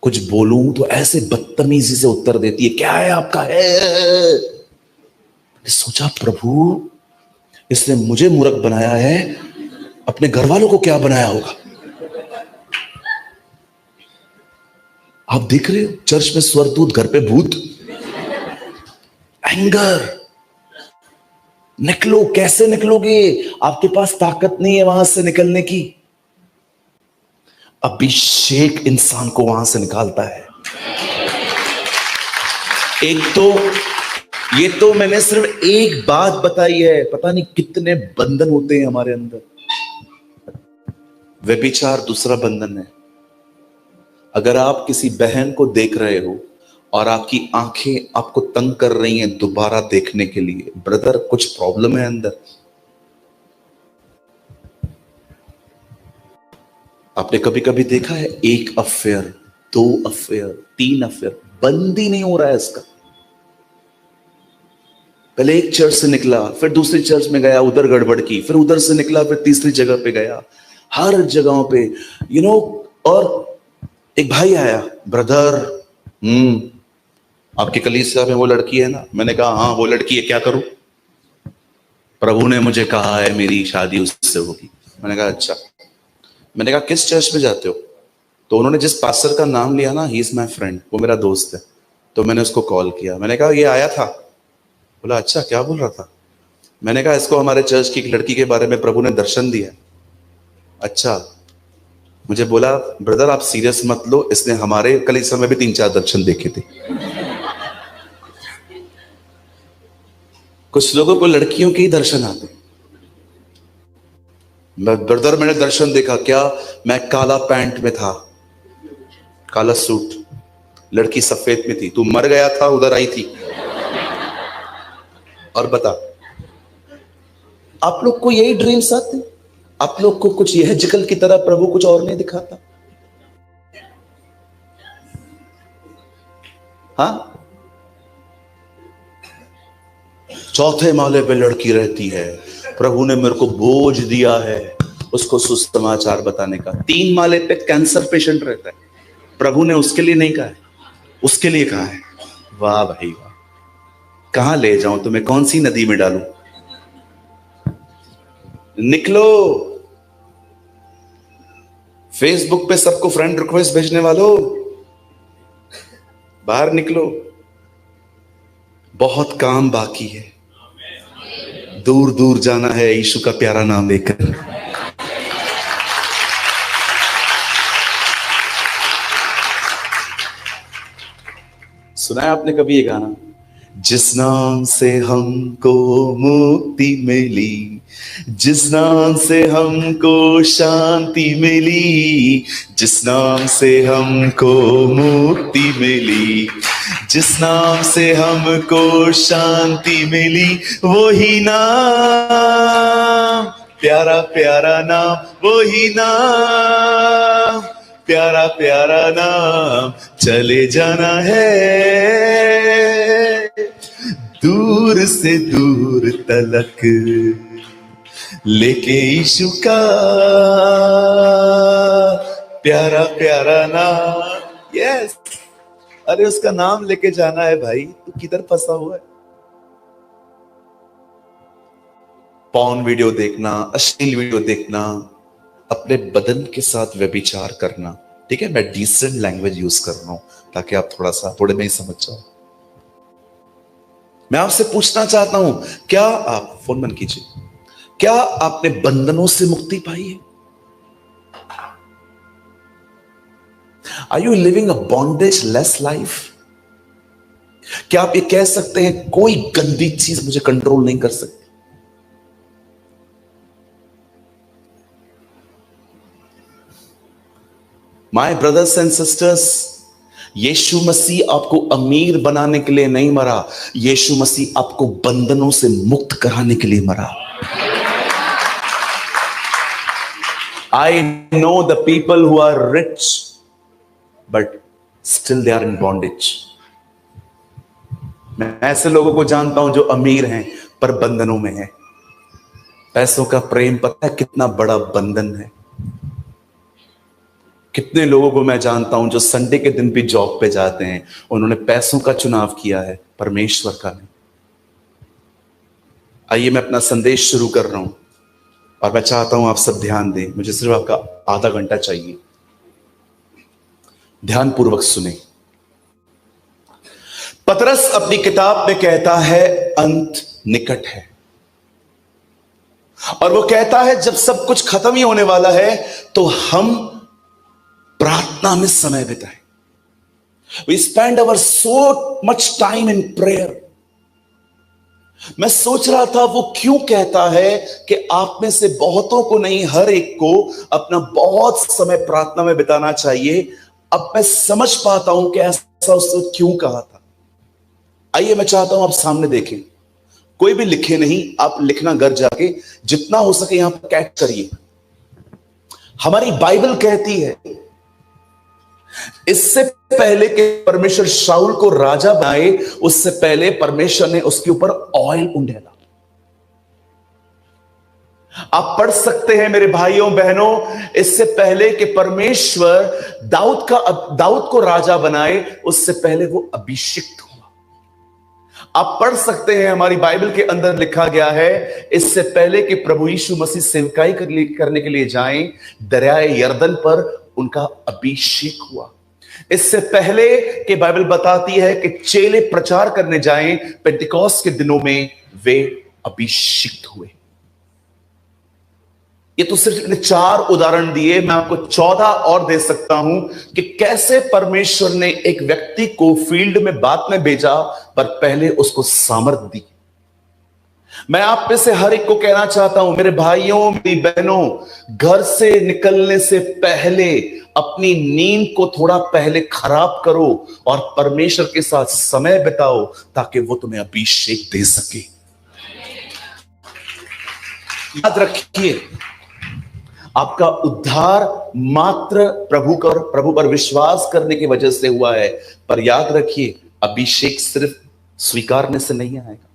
कुछ बोलूं तो ऐसे बदतमीजी से उत्तर देती है, क्या है आपका है? सोचा प्रभु इसने मुझे मूर्ख बनाया है, अपने घर वालों को क्या बनाया होगा? आप देख रहे हो चर्च में स्वर्गदूत, घर पे भूत। एंगर, निकलो। कैसे निकलोगे? आपके पास ताकत नहीं है वहां से निकलने की। अभिषेक इंसान को वहां से निकालता है। एक तो ये तो मैंने सिर्फ एक बात बताई है, पता नहीं कितने बंधन होते हैं हमारे अंदर। व्यभिचार दूसरा बंधन है। अगर आप किसी बहन को देख रहे हो और आपकी आंखें आपको तंग कर रही हैं दोबारा देखने के लिए, ब्रदर कुछ प्रॉब्लम है अंदर। आपने कभी कभी देखा है एक अफेयर, 2 अफेयर, 3 अफेयर, बंद ही नहीं हो रहा है इसका। पहले एक चर्च से निकला, फिर दूसरी चर्च में गया, उधर गड़बड़ की, फिर उधर से निकला, फिर तीसरी जगह पे गया, हर जगहों पे और एक भाई आया, ब्रदर आपके कलीसिया में वो लड़की है ना? मैंने कहा हाँ वो लड़की है, क्या करूं? प्रभु ने मुझे कहा है मेरी शादी उससे होगी। मैंने कहा अच्छा। मैंने कहा किस चर्च में जाते हो? तो उन्होंने जिस पास्टर का नाम लिया ना, ही इज माई फ्रेंड, वो मेरा दोस्त है। तो मैंने उसको कॉल किया, मैंने कहा ये आया था। बोला अच्छा, क्या बोल रहा था? मैंने कहा इसको हमारे चर्च की एक लड़की के बारे में प्रभु ने दर्शन दिया। अच्छा। मुझे बोला ब्रदर आप सीरियस मत लो, इसने हमारे कलीसिया में भी 3 4 दर्शन देखे थे। कुछ लोगों को लड़कियों के ही दर्शन आते। ब्रदर मैंने दर्शन देखा। क्या? मैं काला पैंट में था, काला सूट, लड़की सफेद में थी। तू मर गया था, उधर आई थी। और बता, आप लोग को यही ड्रीम्स आते? आप लोग को कुछ यह जिकल की तरह प्रभु कुछ और नहीं दिखाता? हाँ, चौथे माले पे लड़की रहती है, प्रभु ने मेरे को बोझ दिया है उसको सुसमाचार बताने का। 3 माले पे कैंसर पेशेंट रहता है, प्रभु ने उसके लिए नहीं कहा है, उसके लिए कहा है। वाह भाई वाह, कहां ले जाऊं तुम्हें, कौन सी नदी में डालूं? निकलो, फेसबुक पे सबको फ्रेंड रिक्वेस्ट भेजने वालों, बाहर निकलो, बहुत काम बाकी है, दूर दूर जाना है यीशु का प्यारा नाम लेकर। सुना है आपने कभी ये गाना? जिस नाम से हमको मुक्ति मिली, जिस नाम से हमको शांति मिली, जिस नाम से हमको मुक्ति मिली, जिस नाम से हमको शांति मिली, वही नाम, प्यारा प्यारा नाम, वही नाम, प्यारा प्यारा नाम, चले जाना है दूर से दूर तलक, लेके यीशु का प्यारा प्यारा नाम। यस, अरे उसका नाम लेके जाना है भाई, तू किधर फंसा हुआ है? पॉर्न वीडियो देखना, अश्लील वीडियो देखना, अपने बदन के साथ व्यभिचार करना, ठीक है, मैं डिसेंट लैंग्वेज यूज कर रहा हूं ताकि आप थोड़े में ही समझ जाओ। मैं आपसे पूछना चाहता हूं, क्या आप, फोन बंद कीजिए, क्या आपने बंधनों से मुक्ति पाई है? Are you living a bondageless life? क्या आप ये कह सकते हैं कोई गंदी चीज मुझे कंट्रोल नहीं कर सकती? माय ब्रदर्स एंड सिस्टर्स, यीशु मसीह आपको अमीर बनाने के लिए नहीं मरा, यीशु मसीह आपको बंधनों से मुक्त कराने के लिए मरा। I know the people who are rich, but still they are in bondage. मैं ऐसे लोगों को जानता हूं जो अमीर हैं पर बंधनों में हैं। पैसों का प्रेम पता है कितना बड़ा बंधन है? कितने लोगों को मैं जानता हूं जो संडे के दिन भी जॉब पे जाते हैं, उन्होंने पैसों का चुनाव किया है, परमेश्वर का नहीं। आइए मैं अपना संदेश शुरू कर रहा हूं और मैं चाहता हूं आप सब ध्यान दें, मुझे सिर्फ आपका आधा घंटा चाहिए, ध्यानपूर्वक सुने। पतरस अपनी किताब में कहता है अंत निकट है, और वो कहता है जब सब कुछ खत्म ही होने वाला है तो हम प्रार्थना में समय बिताएं। We spend our so much time in prayer. मैं सोच रहा था वो क्यों कहता है कि आप में से बहुतों को नहीं, हर एक को अपना बहुत समय प्रार्थना में बिताना चाहिए। अब मैं समझ पाता हूं कि ऐसा उसने क्यों कहा था। आइए मैं चाहता हूं आप सामने देखें, कोई भी लिखे नहीं, आप लिखना घर जाके जितना हो सके यहां पर कैच करिए। हमारी बाइबल कहती है इससे पहले कि परमेश्वर शाऊल को राजा बनाए, उससे पहले परमेश्वर ने उसके ऊपर ऑयल उंडेला। आप पढ़ सकते हैं मेरे भाइयों बहनों, इससे पहले कि परमेश्वर दाऊद को राजा बनाए, उससे पहले वो अभिषिक्त हुआ। आप पढ़ सकते हैं, हमारी बाइबल के अंदर लिखा गया है, इससे पहले कि प्रभु यीशु मसीह सेवकाई करने के लिए जाएं, दरियाए यरदन पर उनका अभिषेक हुआ। इससे पहले कि बाइबल बताती है कि चेले प्रचार करने जाएं, पेंटिकॉस्ट के दिनों में वे अभिषिक्त हुए। ये तो सिर्फ 4 उदाहरण दिए, मैं आपको 14 और दे सकता हूं कि कैसे परमेश्वर ने एक व्यक्ति को फील्ड में बात में भेजा, पर पहले उसको सामर्थ दी। मैं आप में से हर एक को कहना चाहता हूं, मेरे भाइयों मेरी बहनों, घर से निकलने से पहले अपनी नींद को थोड़ा पहले खराब करो और परमेश्वर के साथ समय बिताओ ताकि वो तुम्हें अभिषेक दे सके। याद रखिए, आपका उद्धार मात्र प्रभु पर विश्वास करने की वजह से हुआ है। पर याद रखिए, अभिषेक सिर्फ स्वीकारने से नहीं आएगा।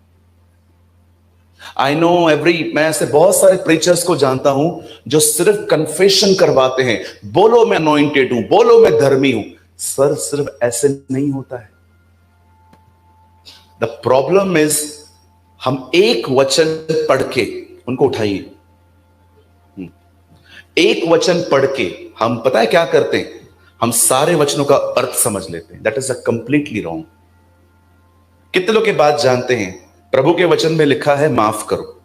आई नो मैं ऐसे बहुत सारे प्रीचर्स को जानता हूं जो सिर्फ कन्फेशन करवाते हैं, बोलो मैं अनॉइंटेड हूं, बोलो मैं धर्मी हूं। सर, सिर्फ ऐसे नहीं होता है। द प्रॉब्लम इज, हम एक वचन पढ़ के, उनको उठाइए, एक वचन पढ़ के हम पता है क्या करते हैं, हम सारे वचनों का अर्थ समझ लेते हैं। That is a completely wrong. कितने लोग की बात जानते हैं, प्रभु के वचन में लिखा है माफ करो,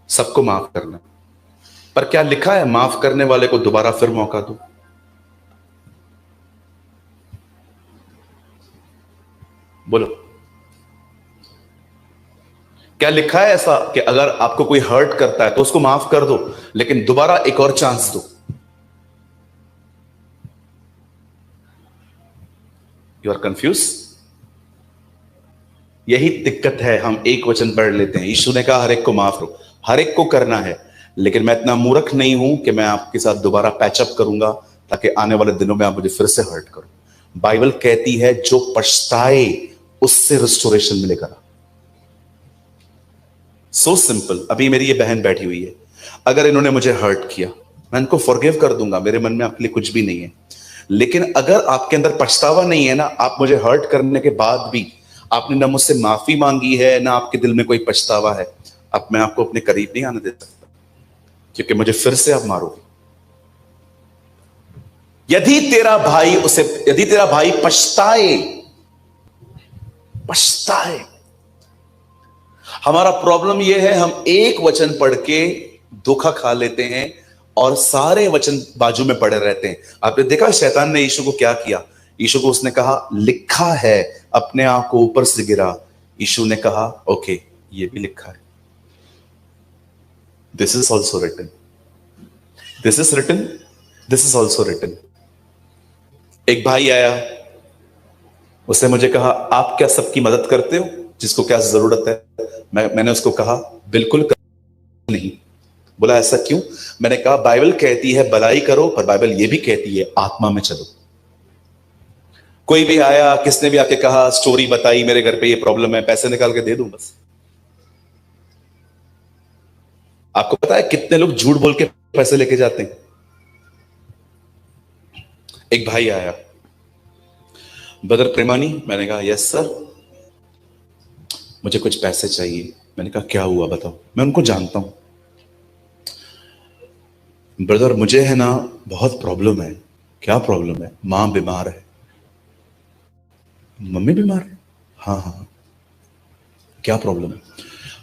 सबको माफ करना, पर क्या लिखा है माफ करने वाले को दोबारा फिर मौका दो? बोलो, क्या लिखा है ऐसा कि अगर आपको कोई हर्ट करता है तो उसको माफ कर दो, लेकिन दोबारा एक और चांस दो? You are confuse. यही दिक्कत है, हम एक वचन पढ़ लेते हैं। यीशु ने कहा हर एक को माफ करो, हर एक को करना है, लेकिन मैं इतना मूर्ख नहीं हूं कि मैं आपके साथ दोबारा पैचअप करूंगा ताकि आने वाले दिनों में आप मुझे फिर से हर्ट करो। बाइबल कहती है जो पछताए उससे रिस्टोरेशन मिलेगा। So simple. अभी मेरी ये बहन बैठी हुई है, अगर इन्होंने मुझे हर्ट किया, मैं इनको फॉरगिव कर दूंगा, मेरे मन में आपके लिए कुछ भी नहीं है। लेकिन अगर आपके अंदर पछतावा नहीं है ना, आप मुझे हर्ट करने के बाद भी आपने ना मुझसे माफी मांगी है, ना आपके दिल में कोई पछतावा है, अब मैं आपको अपने करीब नहीं आने दे सकता, क्योंकि मुझे फिर से आप मारोगे। यदि तेरा भाई पछताए, हमारा प्रॉब्लम यह है, हम एक वचन पढ़ के धोखा खा लेते हैं और सारे वचन बाजू में पड़े रहते हैं। आपने देखा शैतान ने यीशु को क्या किया? यीशु को उसने कहा लिखा है, अपने आप को ऊपर से गिरा। यीशु ने कहा ओके, ये भी लिखा है, this is also written, this is written, this is also written. एक भाई आया, उसने मुझे कहा आप क्या सबकी मदद करते हो जिसको क्या जरूरत है? मैंने उसको कहा बिल्कुल नहीं। बोला ऐसा क्यों? मैंने कहा बाइबल कहती है भलाई करो, पर बाइबल यह भी कहती है आत्मा में चलो। कोई भी आया, किसने भी आके कहा, स्टोरी बताई, मेरे घर पे ये प्रॉब्लम है, पैसे निकाल के दे दूं बस। आपको पता है कितने लोग झूठ बोल के पैसे लेके जाते हैं? एक भाई आया, ब्रदर प्रेमानी, मैंने कहा यस सर, मुझे कुछ पैसे चाहिए। मैंने कहा क्या हुआ बताओ। मैं उनको जानता हूं। ब्रदर मुझे है ना बहुत प्रॉब्लम है। क्या प्रॉब्लम है? मां बीमार है। मम्मी बीमार है? हाँ हाँ। क्या प्रॉब्लम है?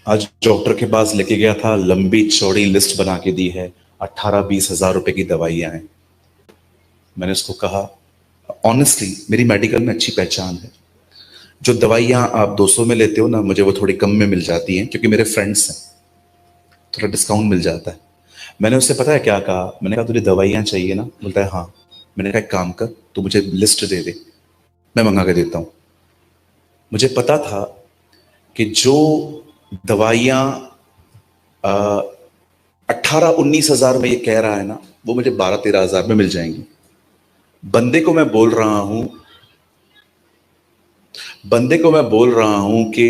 आज डॉक्टर के पास लेके गया था, लंबी चौड़ी लिस्ट बना के दी है, 18-20 हजार रुपए की दवाइयां हैं। मैंने उसको कहा ऑनेस्टली मेरी मेडिकल में अच्छी पहचान है, जो दवाइयां आप 200 में लेते हो ना, मुझे वो थोड़ी कम में मिल जाती हैं, क्योंकि मेरे फ्रेंड्स हैं, थोड़ा डिस्काउंट मिल जाता है। मैंने उससे पता है क्या कहा? मैंने कहा तुझे दवाइयां चाहिए ना? बोलता है हाँ। मैंने कहा एक काम कर, तू मुझे लिस्ट दे दे, मैं मंगा के देता हूं। मुझे पता था कि जो दवाइयां 18-19 हजार में ये कह रहा है ना, वो मुझे 12-13 हजार में मिल जाएंगी। बंदे को मैं बोल रहा हूं कि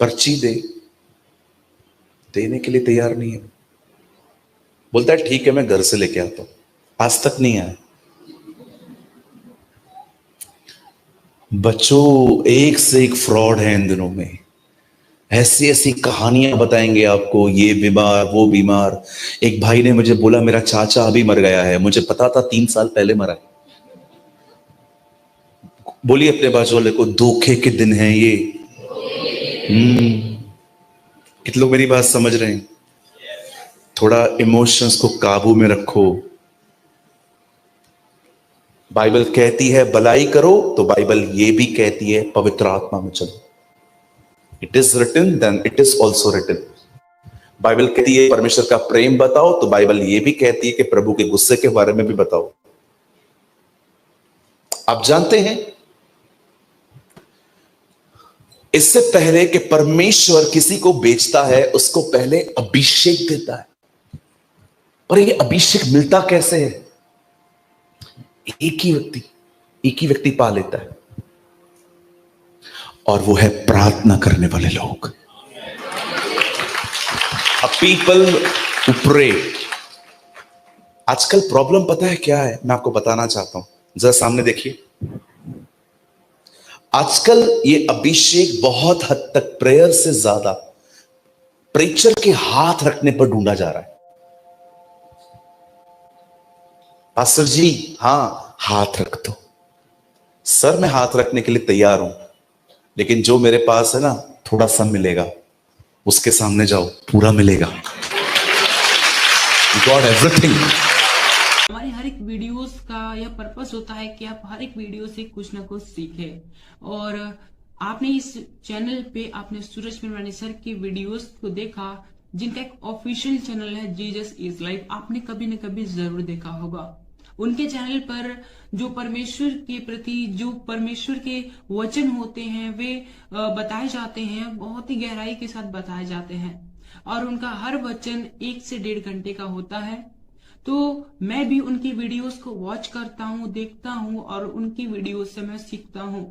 पर्ची देने के लिए तैयार नहीं है। बोलता है ठीक है मैं घर से लेके आता हूं। आज तक नहीं आया। बच्चों, एक से एक फ्रॉड है इन दिनों में। ऐसी ऐसी कहानियां बताएंगे आपको, ये बीमार वो बीमार। एक भाई ने मुझे बोला मेरा चाचा अभी मर गया है, मुझे पता था 3 साल पहले मरा है। बोलिए अपने बाजू वाले को, धोखे के दिन हैं ये। कितने लोग मेरी बात समझ रहे हैं? थोड़ा इमोशंस को काबू में रखो। बाइबल कहती है भलाई करो, तो बाइबल ये भी कहती है पवित्र आत्मा में चलो। It is written, then it is also written. Bible कहती है परमेश्वर का प्रेम बताओ, तो बाइबल ये भी कहती है कि प्रभु के गुस्से के बारे में भी बताओ। आप जानते हैं इससे पहले कि परमेश्वर किसी को बेचता है, उसको पहले अभिषेक देता है। और ये अभिषेक मिलता कैसे है? एक ही व्यक्ति पा लेता है, और वो है प्रार्थना करने वाले लोग। A people who pray. आजकल प्रॉब्लम पता है क्या है? मैं आपको बताना चाहता हूं, जरा सामने देखिए। आजकल ये अभिषेक बहुत हद तक प्रेयर से ज्यादा प्रीचर के हाथ रखने पर ढूंढा जा रहा है। पास्टर जी, हां हाथ रख दो। सर मैं हाथ रखने के लिए तैयार हूं, लेकिन जो मेरे पास है ना, थोड़ा सा मिलेगा, उसके सामने जाओ, पूरा मिलेगा। God everything. हमारे हर एक वीडियोस का यह पर्पस होता है कि आप हर एक वीडियो से कुछ ना कुछ सीखें। और आपने इस चैनल पे आपने सूरज पिरवानी सर की वीडियोस को देखा, जिनका एक ऑफिशियल चैनल है जीसस इज लाइफ। आपने कभी न कभी जरूर देखा होगा। उनके चैनल पर जो परमेश्वर के प्रति, जो परमेश्वर के वचन होते हैं, वे बताए जाते हैं, बहुत ही गहराई के साथ बताए जाते हैं। और उनका हर वचन 1 से 1.5 घंटे का होता है। तो मैं भी उनकी वीडियोस को वॉच करता हूँ, देखता हूँ, और उनकी वीडियोस से मैं सीखता हूँ।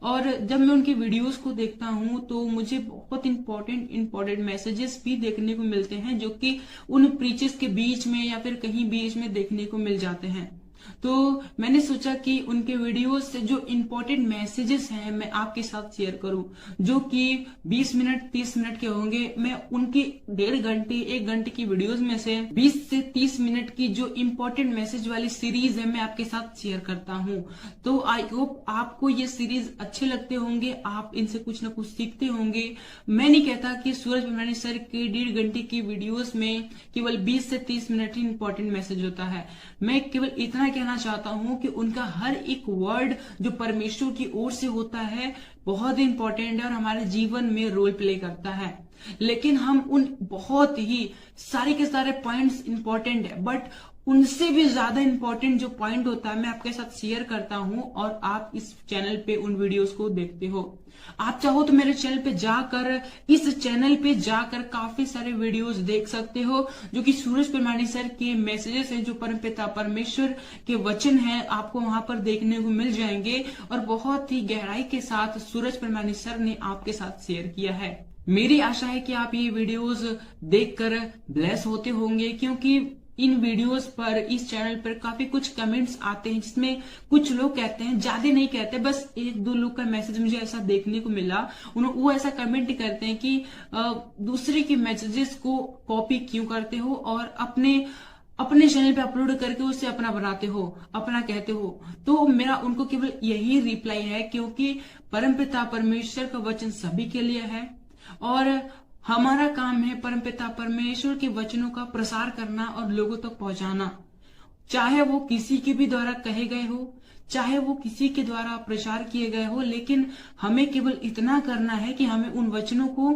और जब मैं उनकी वीडियोस को देखता हूँ तो मुझे बहुत इंपॉर्टेंट मैसेजेस भी देखने को मिलते हैं, जो कि उन प्रीचेस के बीच में या फिर कहीं बीच में देखने को मिल जाते हैं। तो मैंने सोचा कि उनके वीडियोस से जो इम्पोर्टेंट मैसेजेस हैं मैं आपके साथ शेयर करूं, जो कि 20 मिनट 30 मिनट के होंगे। मैं उनकी 1.5 घंटे 1 घंटे की वीडियोस में से 20 से 30 मिनट की जो इम्पोर्टेंट मैसेज वाली सीरीज है मैं आपके साथ शेयर करता हूं। तो आई होप आपको ये सीरीज अच्छे लगते होंगे, आप इनसे कुछ ना कुछ सीखते होंगे। मैं नहीं कहता कि सूरज पिरवानी सर के 1.5 घंटे की वीडियोस में केवल 20 से 30 मिनट ही इंपॉर्टेंट मैसेज होता है। मैं केवल इतना कहना चाहता हूं कि उनका हर एक वर्ड जो परमेश्वर की ओर से होता है बहुत इंपॉर्टेंट है और हमारे जीवन में रोल प्ले करता है। लेकिन हम उन बहुत ही सारे के सारे पॉइंट्स इंपॉर्टेंट है, बट उनसे भी ज्यादा इंपॉर्टेंट जो पॉइंट होता है मैं आपके साथ शेयर करता हूं, और आप इस चैनल पे उन वीडियोस को देखते हो। आप चाहो तो मेरे चैनल पे जाकर, इस चैनल पे जाकर काफी सारे वीडियोस देख सकते हो, जो कि सूरज पिरवानी सर के मैसेजेस हैं, जो परमपिता परमेश्वर के वचन हैं, आपको वहां पर देखने को मिल जाएंगे। और बहुत ही गहराई के साथ सूरज पिरवानी सर ने आपके साथ शेयर किया है। मेरी आशा है कि आप ये वीडियोस देखकर ब्लेस होते होंगे, क्योंकि इन वीडियोस पर, इस चैनल पर काफी कुछ कमेंट्स आते हैं, जिसमें कुछ लोग कहते हैं, ज्यादा नहीं कहते, बस 1-2 लोग का मैसेज मुझे ऐसा देखने को मिला, वो ऐसा कमेंट करते हैं कि दूसरे के मैसेजेस को कॉपी क्यों करते हो और अपने चैनल पे अपलोड करके उससे अपना बनाते हो, अपना कहते हो। तो मेरा उनको केवल यही रिप्लाई है, क्योंकि परमपिता परमेश्वर का वचन सभी के लिए है, और हमारा काम है परमपिता परमेश्वर के वचनों का प्रसार करना और लोगों तक पहुंचाना। चाहे वो किसी के भी द्वारा कहे गए हो, चाहे वो किसी के द्वारा प्रचार किए गए हो, लेकिन हमें केवल इतना करना है कि हमें उन वचनों को,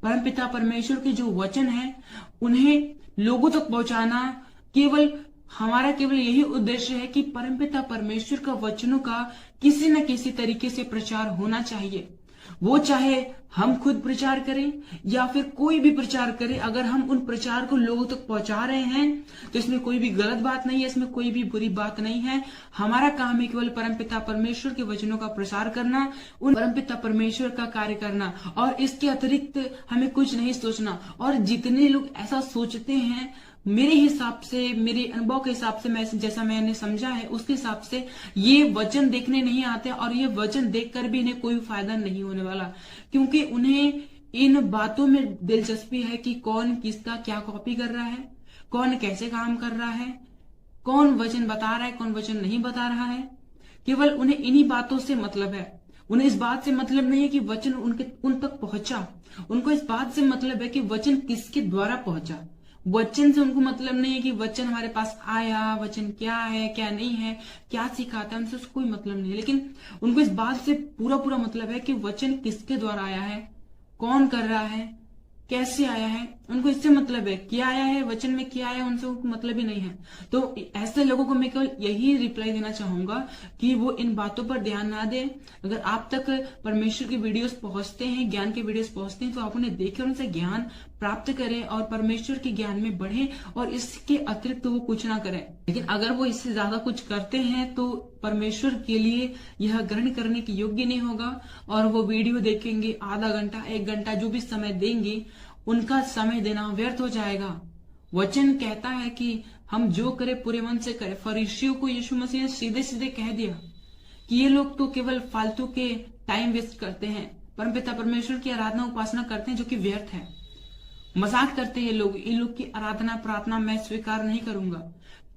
परमपिता परमेश्वर के जो वचन है, उन्हें लोगों तक पहुंचाना। हमारा केवल यही उद्देश्य है कि परमपिता परमेश्वर का वचनों का किसी न किसी तरीके से प्रचार होना चाहिए। वो चाहे हम खुद प्रचार करें या फिर कोई भी प्रचार करे, अगर हम उन प्रचार को लोगों तक पहुंचा रहे हैं तो इसमें कोई भी गलत बात नहीं है, इसमें कोई भी बुरी बात नहीं है। हमारा काम है केवल परमपिता परमेश्वर के वचनों का प्रसार करना, उन परमपिता परमेश्वर का कार्य करना, और इसके अतिरिक्त हमें कुछ नहीं सोचना। और जितने लोग ऐसा सोचते हैं, मेरे हिसाब से, मेरे अनुभव के हिसाब से, मैं जैसा मैंने समझा है उसके हिसाब से, ये वचन देखने नहीं आते, और ये वचन देखकर भी इन्हें कोई फायदा नहीं होने वाला, क्योंकि उन्हें इन बातों में दिलचस्पी है कि कौन किसका क्या कॉपी कर रहा है, कौन कैसे काम कर रहा है, कौन वचन बता रहा है, कौन वचन नहीं बता रहा है। केवल उन्हें इन्हीं बातों से मतलब है। उन्हें इस बात से मतलब नहीं है कि वचन उन तक पहुंचा, उनको इस बात से मतलब है कि वचन किसके द्वारा पहुंचा। वचन से उनको मतलब नहीं है कि वचन हमारे पास आया, वचन क्या है क्या नहीं है, क्या सिखाता है, उनसे उसको कोई मतलब नहीं है। लेकिन उनको इस बात से पूरा मतलब है कि वचन किसके द्वारा आया है, कौन कर रहा है, कैसे आया है, उनको इससे मतलब है। क्या आया है वचन में, क्या आया है उनसे उनको मतलब ही नहीं है। तो ऐसे लोगों को मैं केवल यही रिप्लाई देना चाहूंगा कि वो इन बातों पर ध्यान ना दें। अगर आप तक परमेश्वर की वीडियोस पहुंचते हैं, ज्ञान के वीडियोस पहुंचते हैं, तो आप उन्हें देखें, उनसे ज्ञान प्राप्त करें और परमेश्वर के ज्ञान में बढ़ें, और इसके अतिरिक्त वो कुछ ना करें। लेकिन अगर वो इससे ज्यादा कुछ करते हैं तो परमेश्वर के लिए यह ग्रहण करने के योग्य नहीं होगा। और वो वीडियो देखेंगे, आधा घंटा 1 घंटा जो भी समय देंगे, उनका समय देना व्यर्थ हो जाएगा। वचन कहता है कि हम जो करें पूरे मन से करें। फरीसियों को यीशु मसीह ने सीधे सीधे कह दिया कि ये लोग तो केवल फालतू के टाइम वेस्ट करते हैं, परमपिता परमेश्वर की आराधना उपासना करते हैं जो कि व्यर्थ है। मजाक करते हैं ये लोग, इन लोग की आराधना प्रार्थना मैं स्वीकार नहीं करूंगा,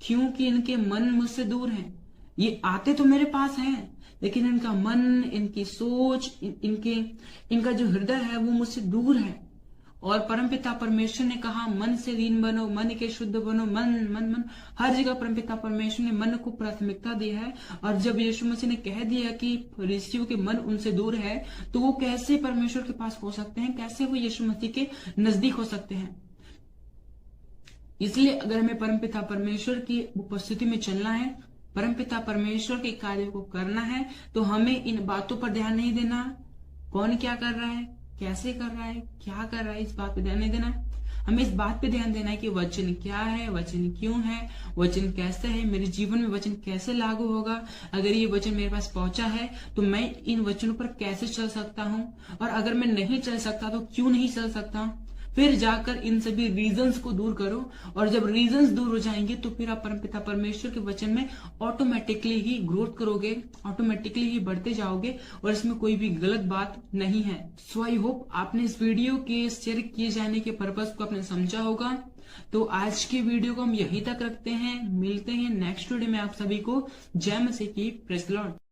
क्योंकि इनके मन मुझसे दूर हैं। ये आते तो मेरे पास हैं, लेकिन इनका मन, इनकी सोच, इनका जो हृदय है वो मुझसे दूर है। और परमपिता परमेश्वर ने कहा मन से दीन बनो, मन के शुद्ध बनो। मन मन मन हर जगह परमपिता परमेश्वर ने मन को प्राथमिकता दी है। और जब यीशु मसीह ने कह दिया कि फरीसियों के मन उनसे दूर है, तो वो कैसे परमेश्वर के पास हो सकते हैं, कैसे वो यीशु मसीह के नजदीक हो सकते हैं। इसलिए अगर हमें परमपिता परमेश्वर की उपस्थिति में चलना है, परमपिता परमेश्वर के कार्य को करना है, तो हमें इन बातों पर ध्यान नहीं देना, कौन क्या कर रहा है, कैसे कर रहा है, क्या कर रहा है, इस बात पे ध्यान नहीं देना। हमें इस बात पे ध्यान देना है कि वचन क्या है, वचन क्यों है, वचन कैसे है, मेरे जीवन में वचन कैसे लागू होगा। अगर ये वचन मेरे पास पहुंचा है तो मैं इन वचनों पर कैसे चल सकता हूं, और अगर मैं नहीं चल सकता तो क्यों नहीं चल सकता। फिर जाकर इन सभी रीजंस को दूर करो, और जब रीजंस दूर हो जाएंगे तो फिर आप परमपिता परमेश्वर के वचन में ऑटोमेटिकली ही ग्रोथ करोगे, ऑटोमेटिकली ही बढ़ते जाओगे, और इसमें कोई भी गलत बात नहीं है। सो आई होप आपने इस वीडियो के शेयर किए जाने के पर्पस को आपने समझा होगा। तो आज के वीडियो को हम यहीं तक रखते हैं, मिलते हैं नेक्स्ट वीडियो में। आप सभी को जय मसीह की, प्रेज़ द लॉर्ड।